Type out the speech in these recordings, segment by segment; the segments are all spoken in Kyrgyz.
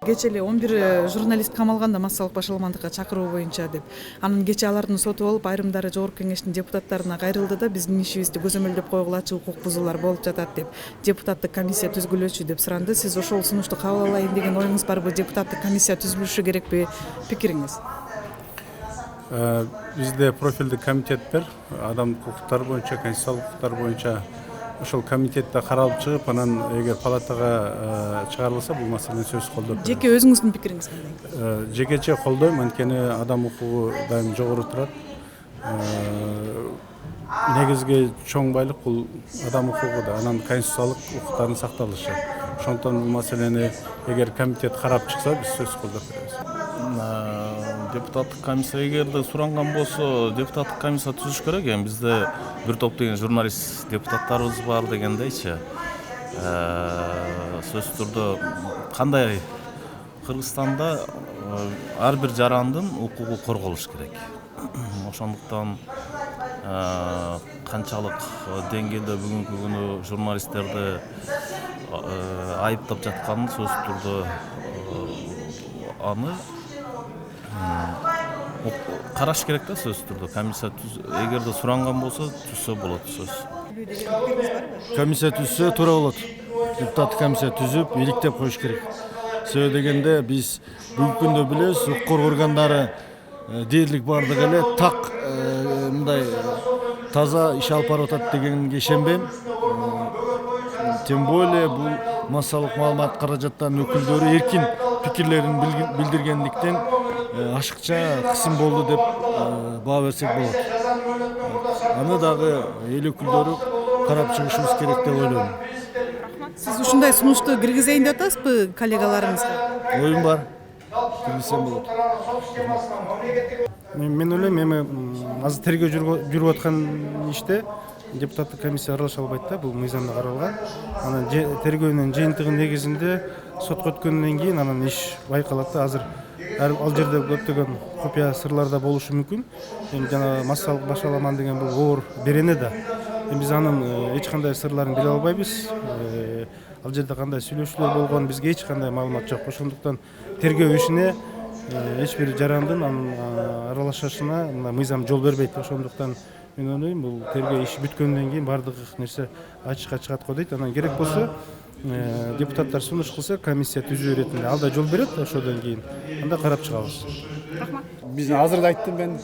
Кече эле 11 журналист камалганда массалык башаламандыкка чакыруу боюнча деп. Анан кече алардын соту болуп, айрымдары Жогорку Кеңештин депутаттарына кайрылды да биздин ишибизди көзөмөлдөп койгула ачык укук бузуулар болуп жатат деп. Депутаттык комиссия түзгүлөчү деп суранды. Сиз ошол сунушту кабыл алайын деген оюңуз барбы? Депутаттык комиссия түзүлүшү керекпи? Пикириңиз? Бизде профилдик комитеттер адам укуктары боюнча, конституциялык укуктар боюнча ошол комитетте каралып чыгып, анан эгер палатага чыгарылса бул маселени сөзсүз колдоп. Жеке өзүңүздүн пикириңиз кандай? Жекече колдойм, анткени адам укугу дайым жогору турат. Негизги чоң байлык бул адам укугу да, анан конституциялык укуктардын сакталышы. Ошондон бул маселени эгер комитет карап чыкса, биз сөзсүз колдоп беребиз. Депутаттык комиссия эгерде суранган болсо, депутаттык комиссия түзүш керек эми. Бизде бир топ деген журналист депутаттарыбыз бар дегендейчи. Сөзсүз түрдө кандай Кыргызстанда ар бир жарандын укугу корголуш керек. Ошондуктан канчалык деңгээлде бүгүнкү күнү журналисттерди айыптап жатканын сөзсүз түрдө аны караш керек да, сөзсүз түрдө. Комиссия эгерде суранган болсо түзсө болот сөз. Комиссия түзсө туура болот. Депутаттык комиссия түзүп, иликтеп коюш керек. Себеби дегенде биз бүгүнкү күндө билебиз, укук коргоо органдары дээрлик бардыгы эле так мындай таза иш алып барып атат дегенге ишенбейм. Тем более бул массалык маалымат каражаттарынын өкүлдөрү эркин пикирлерин билдиргендиктен ашыкча кысым болду деп баа берсек болот. Аны дагы эл өкүлдөрү карап чыгышыбыз керек деп ойлойм. Сиз ушундай сунушту киргизейин деп атасызбы коллегаларыңызга? Оюм бар. Киргизсем болот. Мен ойлойм, эми азыр тергөө жүрүп аткан иште депутаттык комиссия аралаша албайт да, бул мыйзамда каралган. Анан тергөөнүн жыйынтыгы негизинде сотко өткөндөн кийин анан иш байкалат да. Азыр ал жерде көптөгөн купуя сырлар да болушу мүмкүн. Эми жана массалык башаламан деген бул оор берене да. Биз анын эч кандай сырларын биле албайбыз. Ал жерде кандай сүйлөшүүлөр болгон бизге эч кандай маалымат жок. Ошондуктан тергөө ишине эч бир жарандын аралашышына мыйзам жол бербейт. Ошондуктан мен ойлойм, бул тергөө иши бүткөндөн кийин бардык нерсе ачыкка чыгат го дейт. Анан керек болсо депутаттар сунуш кылса, комиссия түзүү иретинде ал да жол берет. Ошодон кийин анда карап чыгабыз. Рахмат. Биз азыр да айттым, мен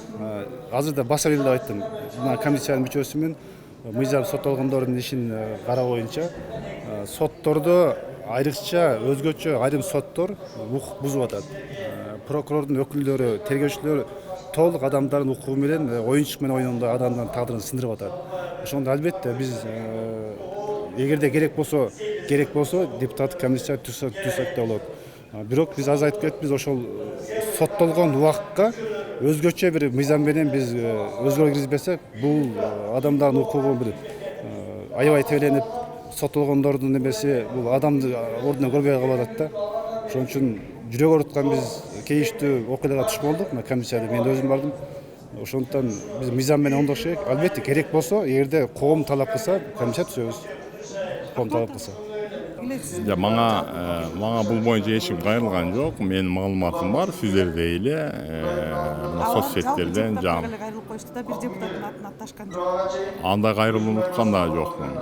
азыр да башка эле айттым. Мына комиссиянын мүчөсүмүн мыйзам соттолгондордун ишин кароо боюнча соттордо айрыкча өзгөчө айрым соттор укук бузуп атат. Прокурордун өкүлдөрү, тергөөчүлөр толук адамдардын укугу менен оюнчук менен ойногондо адамдардын тагдырын сындырып атат. Ошондо албетте биз эгерде керек болсо депутаттык комиссия түзсөк да болот. Бирок биз азыр айтып кетпиз, ошол соттолгон убакытка өзгөчө бир мыйзам менен биз өзгөрүү киргизбесек, бул адамдардын укугу бир аябай тебеленип, соттолгондордун эмеси бул адамды ордуна көрбөй калып атат да. Ошон үчүн жүрөк ооруткан биз кейиштүү окуяларга туш болдук. Мына комиссияда мен өзүм бардым. Ошондуктан биз мыйзам менен оңдош керек. Албетте керек болсо, эгерде коом талап кылса, комиссия түзөбүз. Коом талап кылса. Мага бул боюнча эч ким кайрылган жок. Менин маалыматым бар, сиздердей эле соцсеттерден жам. Кайрылып коюшту да, бир депутаттын атын атташкан жок. Андай кайрылууну уткан да жокмун.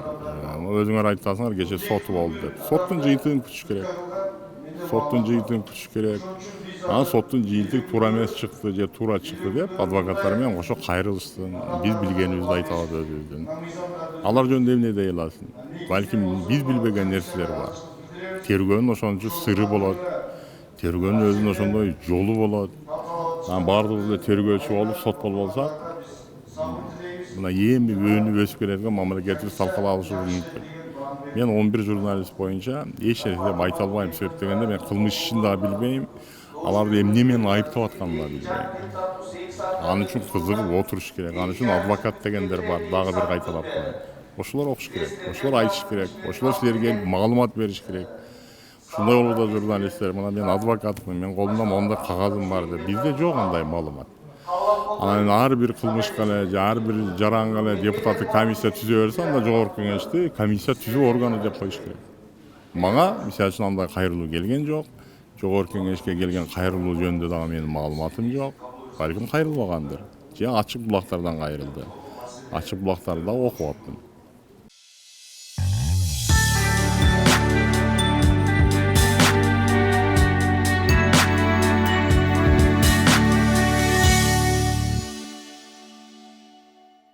Өзүңөр айтып атасыңар, кече сот болду деп. Соттун жыйынтыгын күтүш керек. Анан соттун жыйынтыгы туура эмес чыкты же туура чыкты деп адвокаттар менен кошо кайрылыштын. Биз билгенибизди айта алат өзүбүздүн. Алар жөнүндө эмне дей аласың? Балким биз билбеген нерселер бар. Тергөөнүн ошончо сыры болот. Тергөөнүн өзүнүн ошондой жолу болот. Анан баардыгыбыз эле тергөөчү болуп, сот болуп алсак, мына эми өнүп өсүп келатқан мамлекетибиз талкалалышыбыз мүмкүн. Мен 11 журналист боюнча эч нерсе деп айта албайм. Себеп дегенде мен кылмыш ишин да билбейм. Аларды эмне менен айыптап атканын да билбейм. Аны үчүн кызыгып отуруш керек. Аны үчүн адвокат дегендер бар. Дагы бир кайталап коеюн. Ошолор окуш керек. Ошолор айтыш керек. Ошолор силерге маалымат бериш керек. Ушундай болуп да журналисттер, мына мен адвокатмын, мен колумда мондай кагазым бар деп. Бизде жок андай маалымат. Анан ар бир кылмышка эле же ар бир жаранга эле депутаттык комиссия түзө берсе, анда Жогорку Кеңешти комиссия түзүү органы деп коюш керек. Мага мисалы үчүн андай кайрылуу келген жок. Жогорку кеңешке келген кайрылуу жөнүндө дагы менин маалыматым жок. Балким кайрылбагандыр. Же ачык булактардан кайрылды. Ачык булактарды да окуп аптым.